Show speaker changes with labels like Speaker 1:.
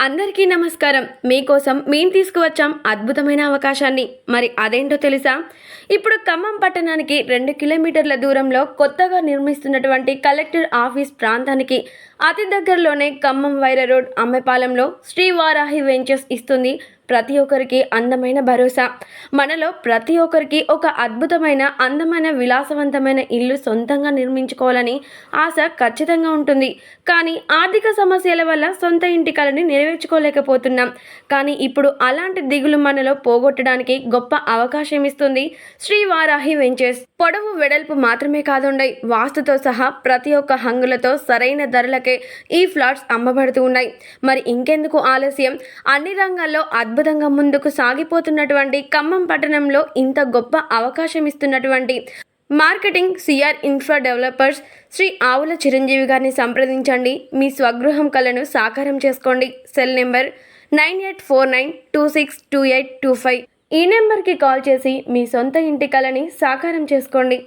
Speaker 1: అందరికీ నమస్కారం. మీకోసం మేము తీసుకువచ్చాం అద్భుతమైన అవకాశాన్ని. మరి అదేంటో తెలుసా? ఇప్పుడు ఖమ్మం పట్టణానికి 2 కిలోమీటర్ల దూరంలో కొత్తగా నిర్మిస్తున్నటువంటి కలెక్టర్ ఆఫీస్ ప్రాంతానికి అతి దగ్గరలోనే ఖమ్మం వైరా రోడ్ అమ్మపాలెంలో శ్రీ వారాహి వెంచర్స్ ఇస్తుంది ప్రతి ఒక్కరికి అందమైన భరోసా. మనలో ప్రతి ఒక్కరికి ఒక అద్భుతమైన అందమైన విలాసవంతమైన ఇల్లు సొంతంగా నిర్మించుకోవాలని ఆశ ఖచ్చితంగా ఉంటుంది. కానీ ఆర్థిక సమస్యల వల్ల సొంత ఇంటి కలని నెరవేర్చుకోలేకపోతున్నాం. కానీ ఇప్పుడు అలాంటి దిగులు మనలో పోగొట్టడానికి గొప్ప అవకాశం ఇస్తుంది శ్రీ వారాహి వెంచర్స్. పొడవు వెడల్పు మాత్రమే కాదుండయి, వాస్తుతో సహా ప్రతి ఒక్క హంగులతో సరైన ధరలకే ఈ ఫ్లాట్స్ అమ్మబడుతూ ఉన్నాయి. మరి ఇంకెందుకు ఆలస్యం? అన్ని రంగాల్లో అద్భుతంగా ముందుకు సాగిపోతున్నటువంటి ఖమ్మం పట్టణంలో ఇంత గొప్ప అవకాశం ఇస్తున్నటువంటి marketing CR infra developers Shri Avula Chiranjeevi గారిని సంప్రదించండి. మీ స్వగృహం కలను సాకారం చేసుకోండి. Cell number 9849262825. ఈ నెంబర్కి కాల్ చేసి మీ సొంత ఇంటి కలని సాకారం చేసుకోండి.